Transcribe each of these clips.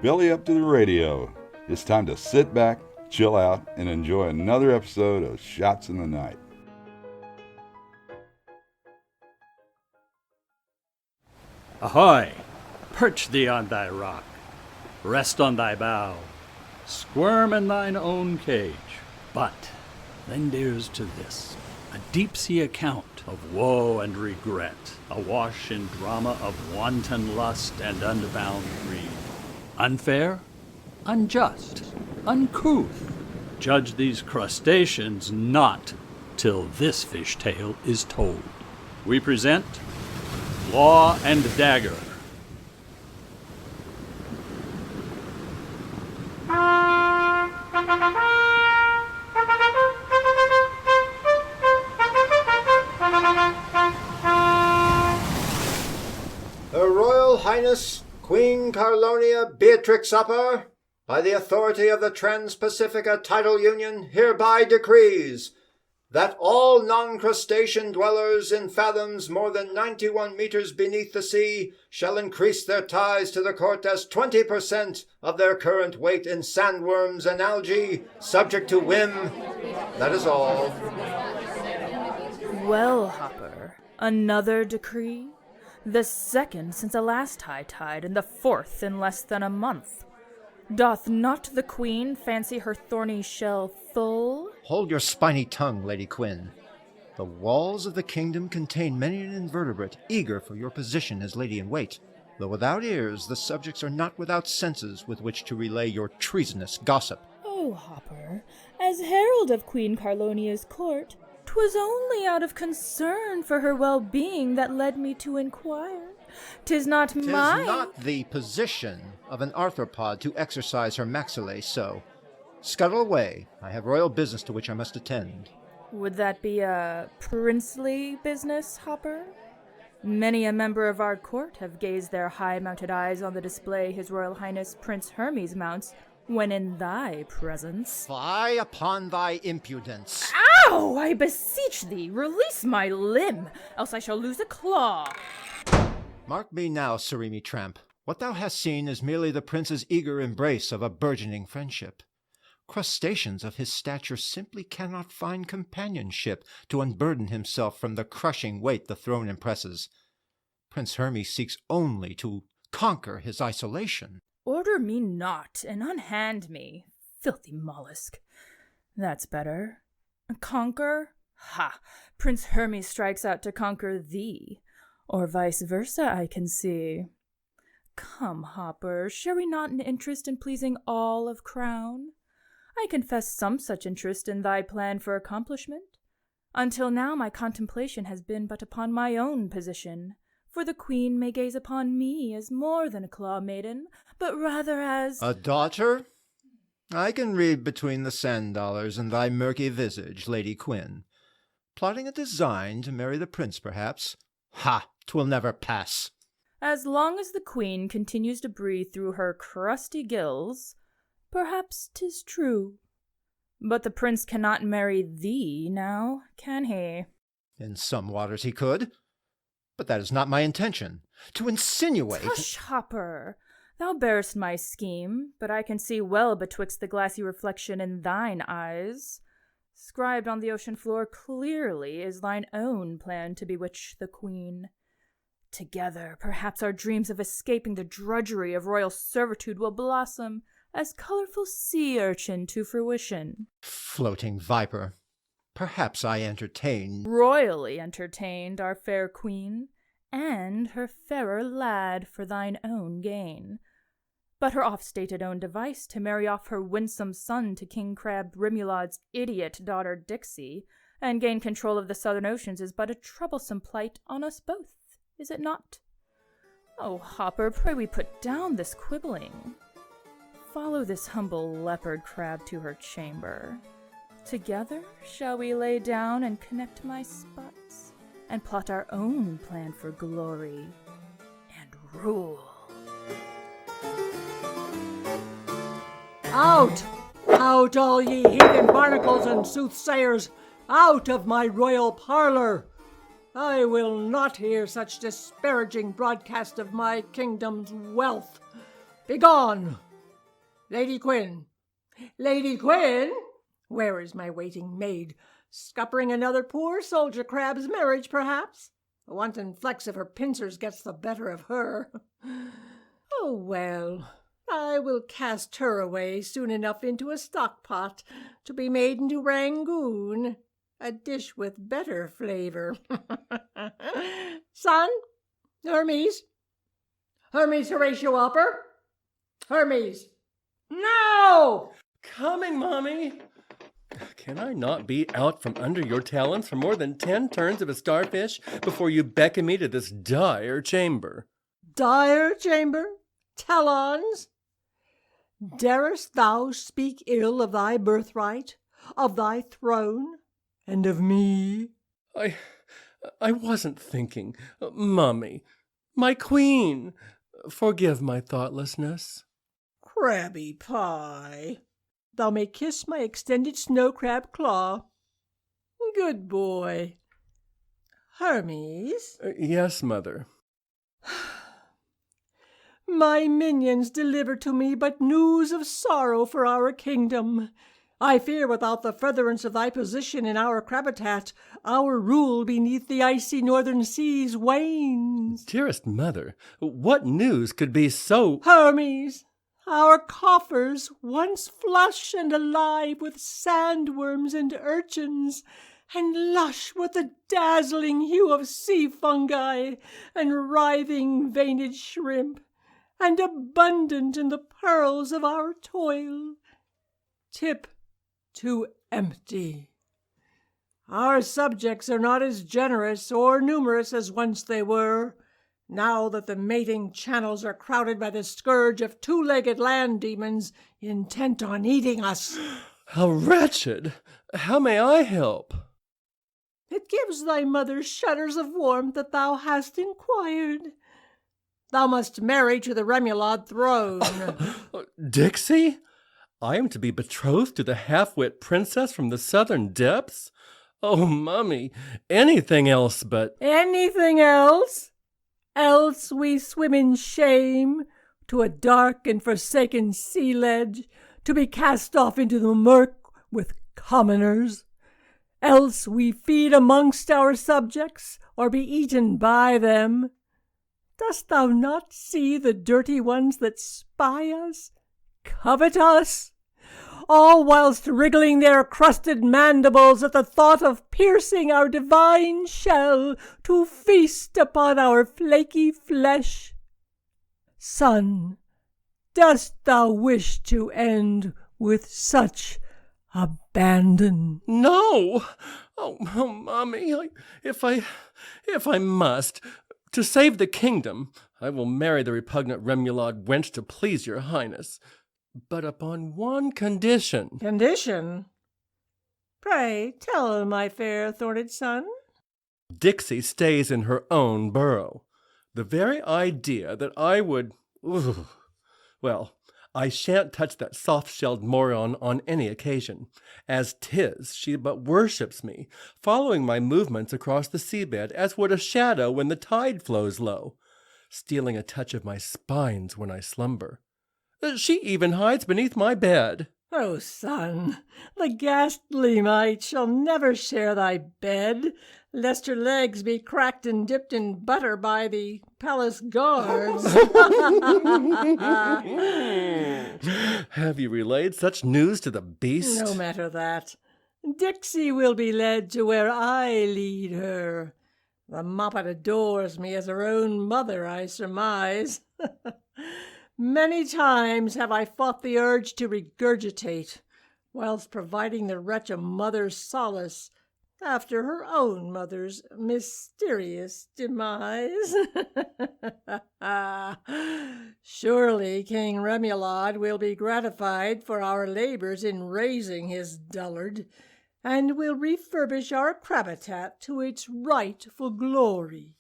belly up to the radio. It's time to sit back, chill out, and enjoy another episode of Shots in the Night. Ahoy! Perch thee on thy rock, rest on thy bow, squirm in thine own cage. But then there's to this, a deep-sea account of woe and regret, awash in drama of wanton lust and unbound greed. Unfair, unjust, uncouth, judge these crustaceans not till this fish tale is told. We present Law and Dagger. Her Royal Highness Queen Carlonia Beatrix Upper, by the authority of the Trans-Pacifica Tidal Union, hereby decrees that all non-crustacean dwellers in fathoms more than 91 meters beneath the sea shall increase their ties to the court as 20% of their current weight in sandworms and algae, subject to whim. That is all. Well, Hopper, another decree? The second since the last high tide, and the fourth in less than a month. Doth not the Queen fancy her thorny shell full? Hold your spiny tongue, Lady Quinn. The walls of the kingdom contain many an invertebrate eager for your position as lady-in-wait. Though without ears, the subjects are not without senses with which to relay your treasonous gossip. Oh, Hopper, as herald of Queen Carlonia's court, 'twas only out of concern for her well-being that led me to inquire. 'Tis not the position of an arthropod to exercise her maxillae so. Scuttle away. I have royal business to which I must attend. Would that be a princely business, Hopper? Many a member of our court have gazed their high-mounted eyes on the display His Royal Highness Prince Hermes mounts when in thy presence. Fly upon thy impudence. Ow! I beseech thee, release my limb, else I shall lose a claw. Mark me now, Seremi Tramp. What thou hast seen is merely the prince's eager embrace of a burgeoning friendship. Crustaceans of his stature simply cannot find companionship to unburden himself from the crushing weight the throne impresses. Prince Hermes seeks only to conquer his isolation. Order me not, and unhand me, filthy mollusk. That's better. Conquer? Ha! Prince Hermes strikes out to conquer thee. Or vice versa, I can see. Come, Hopper, share we not an interest in pleasing all of Crown? I confess some such interest in thy plan for accomplishment. Until now my contemplation has been but upon my own position, for the Queen may gaze upon me as more than a claw maiden, but rather as... A daughter? I can read between the sand dollars in thy murky visage, Lady Quinn. Plotting a design to marry the prince, perhaps? Ha! 'Twill never pass. As long as the Queen continues to breathe through her crusty gills, perhaps 'tis true. But the prince cannot marry thee now, can he? In some waters he could. But that is not my intention. To insinuate... Tush, Hopper! Thou bearest my scheme, but I can see well betwixt the glassy reflection in thine eyes. Scribed on the ocean floor clearly is thine own plan to bewitch the Queen. Together, perhaps our dreams of escaping the drudgery of royal servitude will blossom as colorful sea urchin to fruition. Floating viper. Perhaps I entertain... Royally entertained our fair Queen, and her fairer lad for thine own gain. But her oft-stated own device to marry off her winsome son to King Crab Rimulad's idiot daughter Dixie, and gain control of the southern oceans is but a troublesome plight on us both, is it not? Oh, Hopper, pray we put down this quibbling. Follow this humble leopard crab to her chamber. Together shall we lay down and connect my spots, and plot our own plan for glory and rule. Out! Out, all ye heathen barnacles and soothsayers! Out of my royal parlor! I will not hear such disparaging broadcast of my kingdom's wealth. Begone! Lady Quinn! Lady Quinn! Where is my waiting maid? Scuppering another poor soldier crab's marriage, perhaps? The wanton flex of her pincers gets the better of her. Oh, well, I will cast her away soon enough into a stock-pot to be made into Rangoon, a dish with better flavor. Son, Hermes, Horatio Upper, Hermes, now! Coming, Mommy! Can I not be out from under your talons for more than 10 turns of a starfish before you beckon me to this dire chamber? Dire chamber? Talons? Darest thou speak ill of thy birthright, of thy throne, and of me? I wasn't thinking. Mommy, my queen, forgive my thoughtlessness. Crabby pie, thou may kiss my extended snow crab claw. Good boy. Hermes? Yes, Mother. My minions deliver to me but news of sorrow for our kingdom. I fear without the furtherance of thy position in our crabitat, our rule beneath the icy northern seas wanes. Dearest Mother, what news could be so— Hermes, our coffers, once flush and alive with sandworms and urchins, and lush with the dazzling hue of sea fungi and writhing veined shrimp, and abundant in the pearls of our toil, tip to empty. Our subjects are not as generous or numerous as once they were, now that the mating channels are crowded by the scourge of two-legged land demons intent on eating us. How wretched! How may I help? It gives thy mother shudders of warmth that thou hast inquired. Thou must marry to the Remulad throne. Dixie? I am to be betrothed to the half-wit princess from the southern depths? Oh, Mummy, anything else but— Anything else? Else we swim in shame to a dark and forsaken sea ledge, to be cast off into the murk with commoners. Else we feed amongst our subjects, or be eaten by them. Dost thou not see the dirty ones that spy us, covet us, all whilst wriggling their crusted mandibles at the thought of piercing our divine shell to feast upon our flaky flesh? Son, dost thou wish to end with such abandon? No! Oh, Mommy, if I must, to save the kingdom, I will marry the repugnant Remulad wench to please your highness, but upon one condition. Condition? Pray tell, my fair thorned son. Dixie stays in her own burrow. The very idea that I would— Well, I shan't touch that soft-shelled moron on any occasion. As 'tis, she but worships me, following my movements across the seabed as would a shadow when the tide flows low, stealing a touch of my spines when I slumber. She even hides beneath my bed. Oh, son, the ghastly mite shall never share thy bed, lest her legs be cracked and dipped in butter by the palace guards. Have you relayed such news to the beast? No matter that. Dixie will be led to where I lead her. The moppet adores me as her own mother, I surmise. Many times have I fought the urge to regurgitate, whilst providing the wretch a mother's solace after her own mother's mysterious demise. Surely King Remulad will be gratified for our labors in raising his dullard, and will refurbish our crabitat to its rightful glory.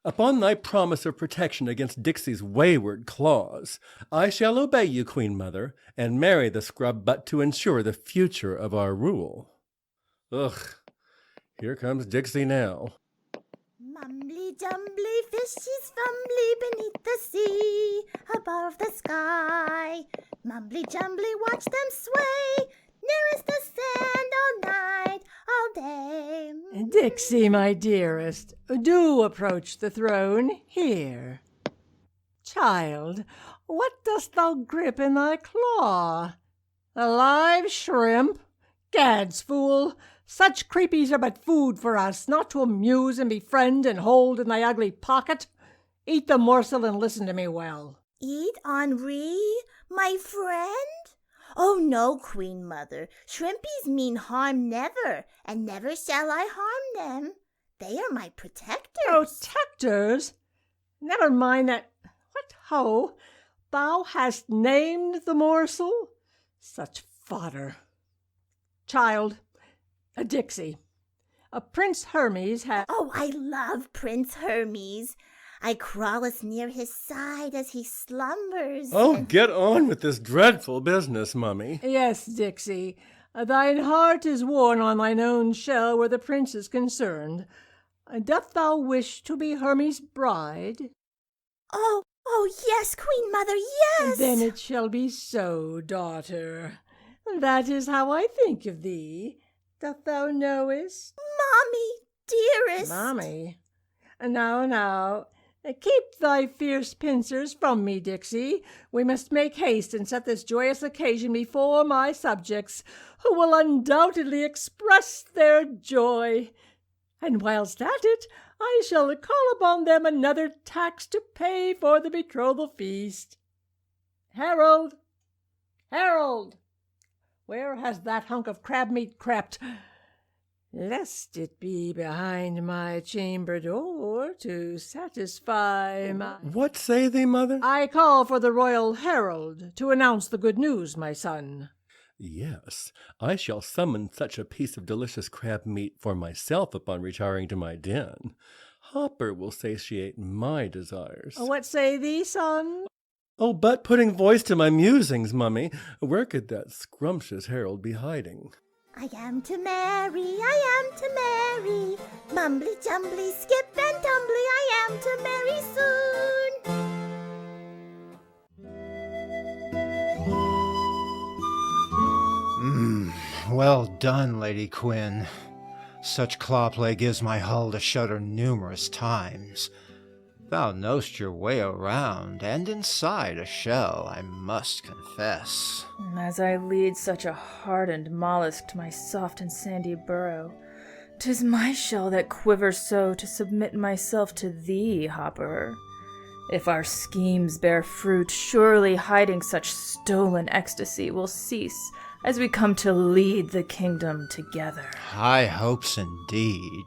Upon thy promise of protection against Dixie's wayward claws, I shall obey you, Queen Mother, and marry the scrub butt to ensure the future of our rule. Ugh, here comes Dixie now. Mumbly jumbly fishes fumbly beneath the sea. above the sky. Mumbly-jumbly, watch them sway, nearest the sand all night, all day. Dixie, my dearest, do approach the throne here. Child, what dost thou grip in thy claw? A live shrimp? Gads, fool! Such creepies are but food for us, not to amuse and befriend and hold in thy ugly pocket. Eat the morsel and listen to me well. Eat, Henri, my friend? Oh, no, Queen Mother. Shrimpies mean harm never, and never shall I harm them. They are my protectors. Protectors? Never mind that. What ho! Thou hast named the morsel? Such fodder. Child, Dixie, Prince Hermes has... Oh, I love Prince Hermes. I crawl as near his side as he slumbers. Oh, get on with this dreadful business, Mummy. Yes, Dixie, thine heart is worn on thine own shell where the prince is concerned. Doth thou wish to be Hermes' bride? Oh, yes, Queen Mother, yes! Then it shall be so, daughter. That is how I think of thee. Doth thou knowest? Mommy, dearest. Mommy? Now, keep thy fierce pincers from me, Dixie. We must make haste and set this joyous occasion before my subjects, who will undoubtedly express their joy. And whilst at it, I shall call upon them another tax to pay for the betrothal feast. Harold! Harold! Where has that hunk of crab meat crept? Lest it be behind my chamber door to satisfy my... What say thee, mother? I call for the royal herald to announce the good news, my son. Yes, I shall summon such a piece of delicious crab meat for myself upon retiring to my den. Hopper will satiate my desires. What say thee, son? Oh, but putting voice to my musings, Mummy, where could that scrumptious herald be hiding? I am to marry, I am to marry. Mumbly, jumbly, skip and tumbly, I am to marry soon. Well done, Lady Quinn. Such claw-play gives my hull to shudder numerous times. Thou know'st your way around and inside a shell, I must confess. As I lead such a hardened mollusk to my soft and sandy burrow, 'tis my shell that quivers so to submit myself to thee, Hopper. If our schemes bear fruit, surely hiding such stolen ecstasy will cease as we come to lead the kingdom together. High hopes indeed.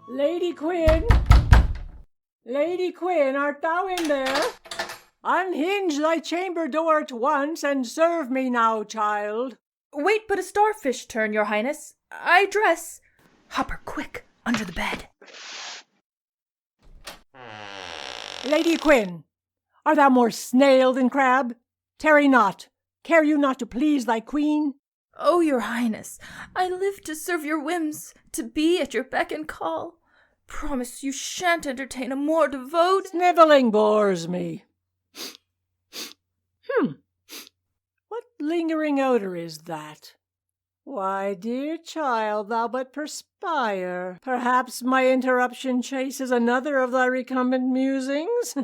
Lady Quinn! Lady Quinn, art thou in there? Unhinge thy chamber door at once, and serve me now, child. Wait but a starfish turn, your highness. I dress. Hopper, quick, under the bed. Lady Quinn, art thou more snail than crab? Tarry not. Care you not to please thy queen? Oh, your highness, I live to serve your whims, to be at your beck and call. Promise you shan't entertain a more devout... Sniveling bores me. What lingering odor is that? Why, dear child, thou but perspire. Perhaps my interruption chases another of thy recumbent musings?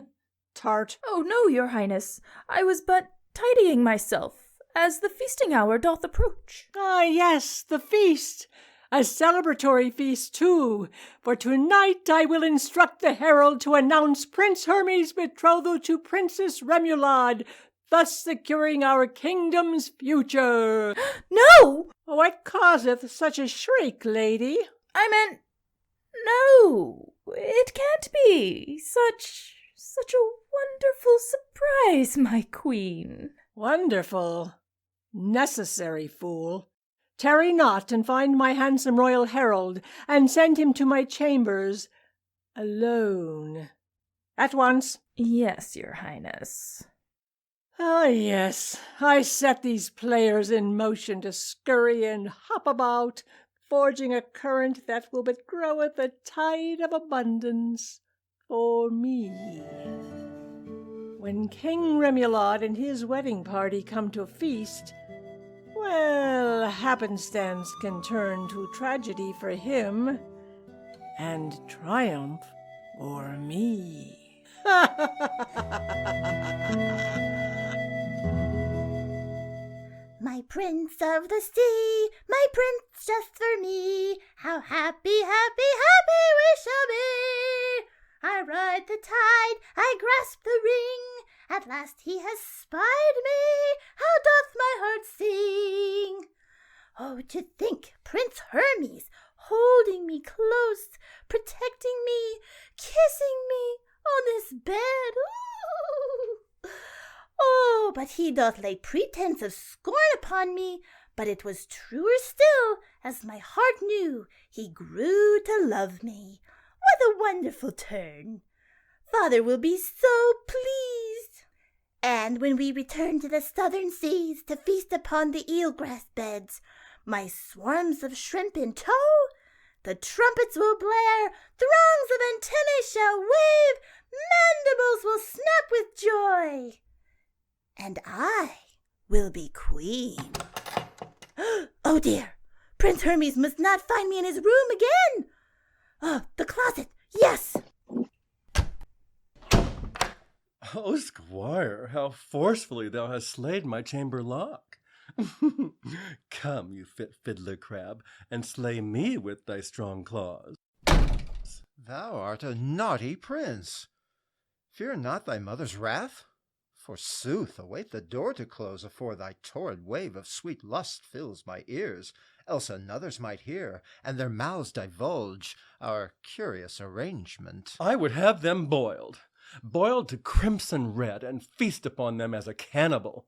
Tart. Oh, no, your highness, I was but tidying myself, as the feasting hour doth approach. Ah, yes, the feast. A celebratory feast, too, for tonight I will instruct the herald to announce Prince Hermes' betrothal to Princess Remoulade, thus securing our kingdom's future. No! What causeth such a shriek, lady? I meant, no, it can't be. Such a wonderful surprise, my queen. Wonderful. Necessary, fool. Tarry not, and find my handsome royal herald, and send him to my chambers alone. At once. Yes, your highness. Ah, yes, I set these players in motion to scurry and hop about, forging a current that will but grow at the tide of abundance for me. when King Remulod and his wedding party come to feast, well, happenstance can turn to tragedy for him and triumph for me. My prince of the sea, my prince just for me, how happy, happy, happy we shall be. I ride the tide, I grasp the ring, at last he has spied me, how doth my heart sing. Oh, to think, Prince Hermes holding me close, protecting me, kissing me on this bed. Ooh. Oh, but he doth lay pretense of scorn upon me, but it was truer still, as my heart knew, he grew to love me. What a wonderful turn! Father will be so pleased. And when we return to the southern seas to feast upon the eelgrass beds, my swarms of shrimp in tow, the trumpets will blare, throngs of antennae shall wave, mandibles will snap with joy. And I will be queen. Oh dear, Prince Hermes must not find me in his room again. Oh, the closet, yes. Oh, squire, how forcefully thou hast slayed my chamber lock. Come, you fit fiddler crab, and slay me with thy strong claws. Thou art a naughty prince. Fear not thy mother's wrath. Forsooth, await the door to close afore thy torrid wave of sweet lust fills my ears, else another's might hear, and their mouths divulge our curious arrangement. I would have them boiled to crimson red, and feast upon them as a cannibal.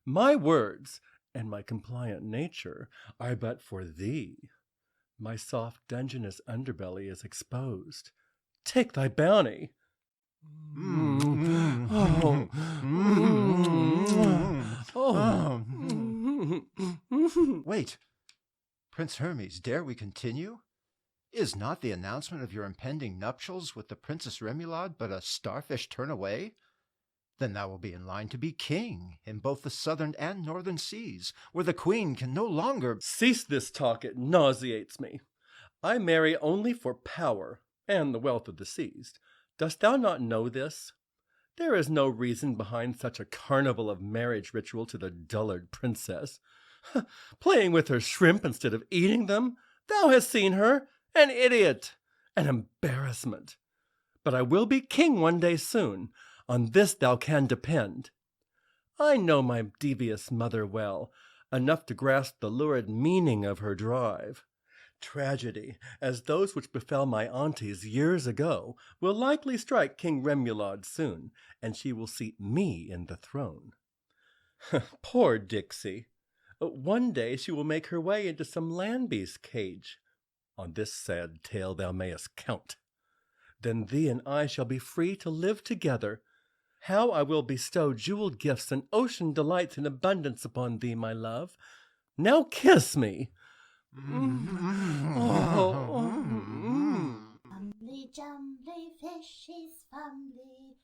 My words and my compliant nature are but for thee. My soft dungeonous underbelly is exposed. Take thy bounty. Wait, Prince Hermes, dare we continue? Is not the announcement of your impending nuptials with the Princess Remulod but a starfish turn away? Then thou will be in line to be king in both the southern and northern seas, where the queen can no longer— Cease this talk, it nauseates me. I marry only for power and the wealth of the seas. Dost thou not know this? There is no reason behind such a carnival of marriage ritual to the dullard princess. Playing with her shrimp instead of eating them. Thou hast seen her. An idiot. An embarrassment. But I will be king one day soon. On this thou can depend. I know my devious mother well, enough to grasp the lurid meaning of her drive. Tragedy, as those which befell my aunties years ago, will likely strike King Remulod soon, and she will seat me in the throne. Poor Dixie! One day she will make her way into some land beast's cage. On this sad tale thou mayest count. Then thee and I shall be free to live together. How I will bestow jeweled gifts and ocean delights in abundance upon thee, my love. Now kiss me. Fumbly jumbly fishes fumbly,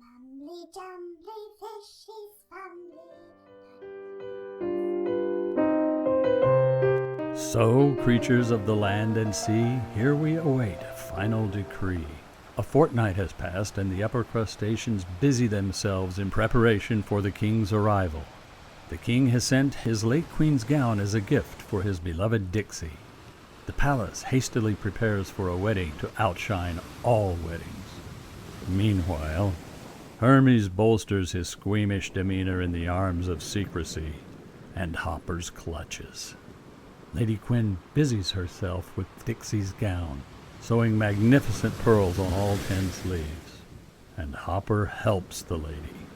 mumbly jumbly fishes fumbly. So, creatures of the land and sea, here we await a final decree. A fortnight has passed, and the upper crustaceans busy themselves in preparation for the king's arrival. The king has sent his late queen's gown as a gift for his beloved Dixie. The palace hastily prepares for a wedding to outshine all weddings. Meanwhile, Hermes bolsters his squeamish demeanor in the arms of secrecy and Hopper's clutches. Lady Quinn busies herself with Dixie's gown, sewing magnificent pearls on all 10 sleeves, and Hopper helps the lady,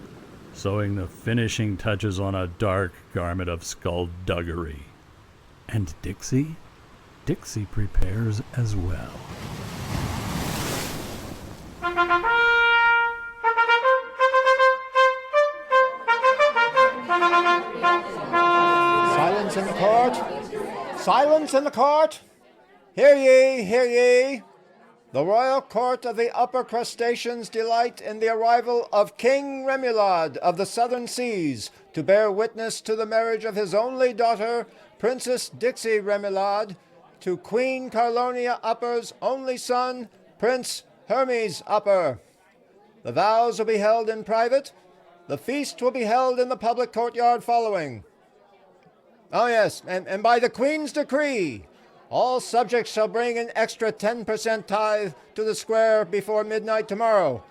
sewing the finishing touches on a dark garment of skullduggery. And Dixie prepares as well. Silence in the court! Silence in the court! Hear ye, hear ye! The royal court of the upper crustaceans delight in the arrival of King Remulad of the southern seas to bear witness to the marriage of his only daughter, Princess Dixie Remulad, to Queen Carlonia Upper's only son, Prince Hermes Upper. The vows will be held in private. The feast will be held in the public courtyard following. Oh yes, and by the Queen's decree, all subjects shall bring an extra 10% tithe to the square before midnight tomorrow,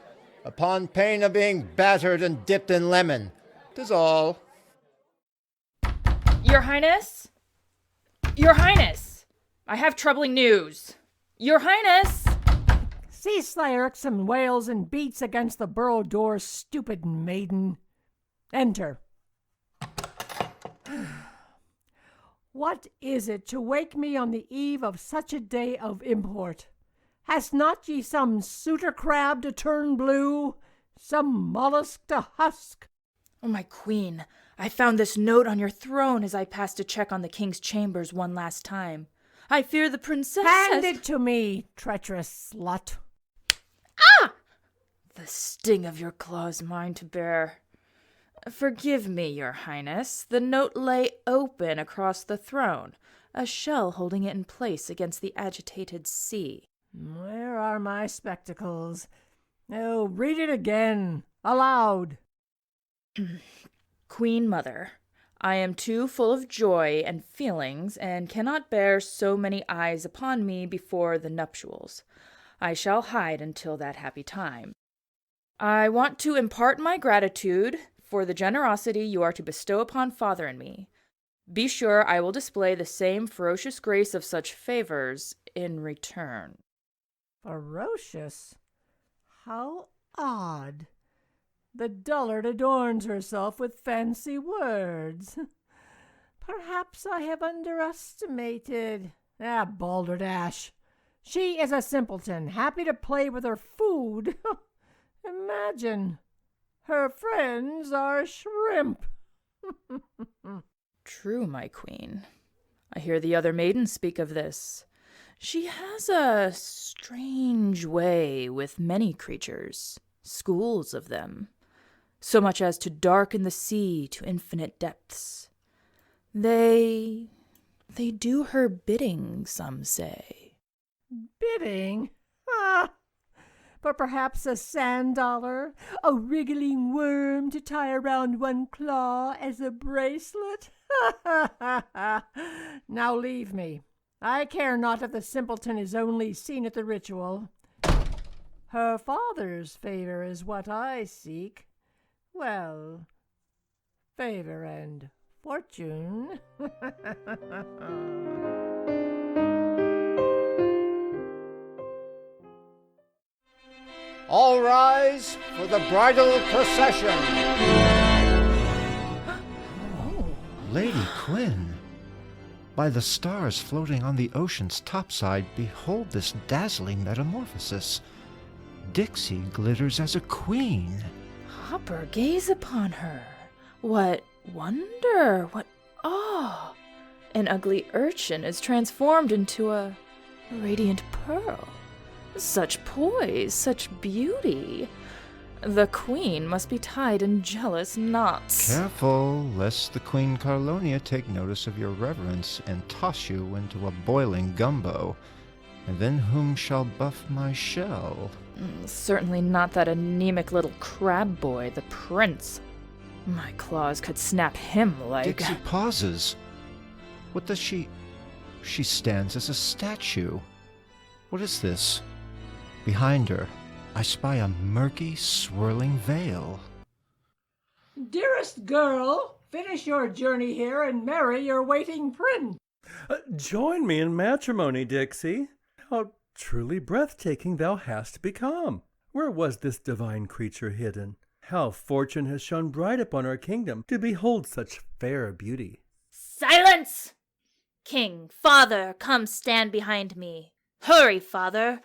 upon pain of being battered and dipped in lemon. 'Tis all. Your Highness? Your Highness! I have troubling news. Your Highness! Cease thy irksome wails and beats against the burrow door, stupid maiden. Enter. What is it to wake me on the eve of such a day of import? Hast not ye some suitor crab to turn blue, some mollusk to husk? Oh, my queen, I found this note on your throne as I passed to check on the king's chambers one last time. I fear the princess Hand has... it to me, treacherous slut. Ah! The sting of your claw is mine to bear. Forgive me, your highness. The note lay open across the throne, a shell holding it in place against the agitated sea. Where are my spectacles? Oh, read it again, aloud. Queen Mother, I am too full of joy and feelings, and cannot bear so many eyes upon me before the nuptials. I shall hide until that happy time. I want to impart my gratitude for the generosity you are to bestow upon father and me. Be sure I will display the same ferocious grace of such favors in return. Ferocious? How odd. The dullard adorns herself with fancy words. Perhaps I have underestimated. Balderdash. She is a simpleton, happy to play with her food. Imagine. Her friends are shrimp. True, my queen. I hear the other maidens speak of this. She has a strange way with many creatures, schools of them, so much as to darken the sea to infinite depths. They do her bidding, some say. Bidding? Ah! But perhaps a sand dollar, a wriggling worm to tie around one claw as a bracelet? Now leave me. I care not if the simpleton is only seen at the ritual. Her father's favor is what I seek. Well, favor and fortune. All rise for the bridal procession. Lady Quinn, by the stars floating on the ocean's topside, behold this dazzling metamorphosis. Dixie glitters as a queen. Hopper, gaze upon her. What wonder, what awe! An ugly urchin is transformed into a radiant pearl. Such poise, such beauty. The queen must be tied in jealous knots. Careful, lest the Queen Carlonia take notice of your reverence and toss you into a boiling gumbo. And then whom shall buff my shell? Certainly not that anemic little crab boy, the prince. My claws could snap him like... Dixie pauses. What does she... She stands as a statue. What is this? Behind her, I spy a murky, swirling veil. Dearest girl, finish your journey here and marry your waiting prince. Join me in matrimony, Dixie. How truly breathtaking thou hast become. Where was this divine creature hidden? How fortune has shone bright upon our kingdom to behold such fair beauty. Silence! King, father, come stand behind me. Hurry, father.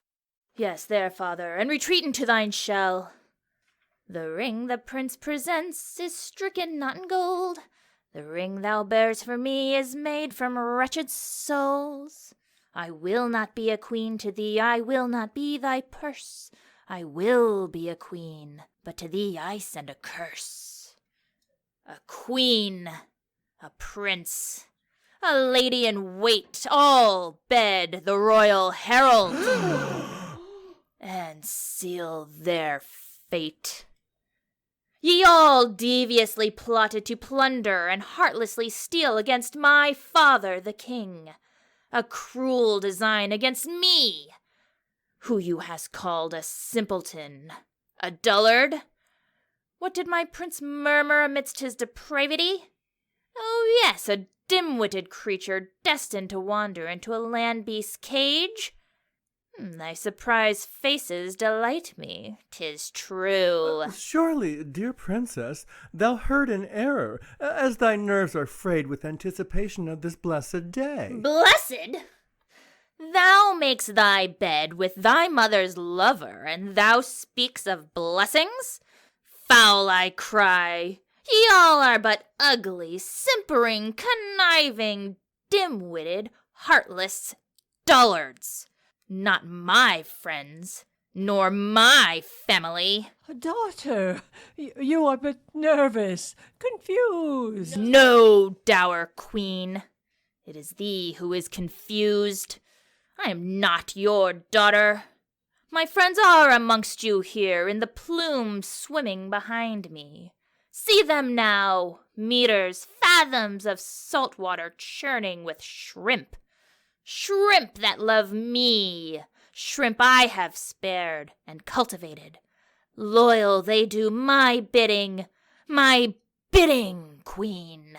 Yes, there, father, and retreat into thine shell. The ring the prince presents is stricken not in gold. The ring thou bears for me is made from wretched souls. I will not be a queen to thee, I will not be thy purse. I will be a queen, but to thee I send a curse. A queen, a prince, a lady in wait, all bed the royal herald, and seal their fate. Ye all deviously plotted to plunder and heartlessly steal against my father the king, a cruel design against me, who you has called a simpleton, a dullard. What did my prince murmur amidst his depravity? Oh yes, a dim-witted creature destined to wander into a land-beast's cage. Thy surprised faces delight me, 'tis true. Surely, dear princess, thou heard in error, as thy nerves are frayed with anticipation of this blessed day. Blessed? Thou makes thy bed with thy mother's lover, and thou speaks of blessings? Foul, I cry. Ye all are but ugly, simpering, conniving, dim-witted, heartless dullards. Not my friends, nor my family. Daughter, you are but nervous, confused. No, dour queen. It is thee who is confused. I am not your daughter. My friends are amongst you here in the plume swimming behind me. See them now, meters, fathoms of salt water churning with shrimp. Shrimp that love me, shrimp I have spared and cultivated. Loyal they do my bidding, queen.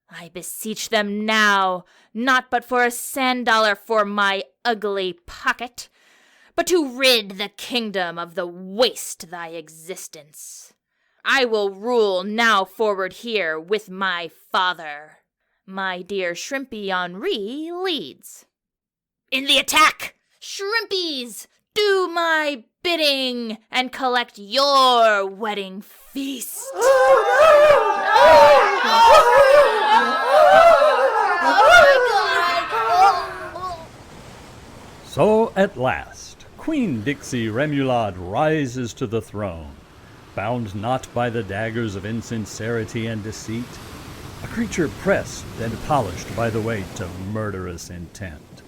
I beseech them now, not but for a $10 for my ugly pocket, but to rid the kingdom of the waste thy existence. I will rule now forward here with my father. My dear Shrimpy Henri leads. In the attack! Shrimpies, do my bidding and collect your wedding feast. So at last, Queen Dixie Remoulade rises to the throne, bound not by the daggers of insincerity and deceit, a creature pressed and polished by the weight of murderous intent,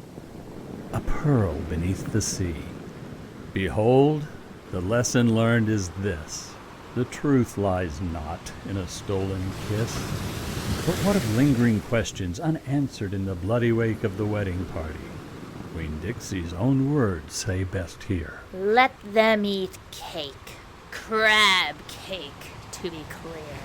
a pearl beneath the sea. Behold, the lesson learned is this: the truth lies not in a stolen kiss. But what of lingering questions unanswered in the bloody wake of the wedding party? Queen Dixie's own words say best here. Let them eat cake, crab cake, to be clear.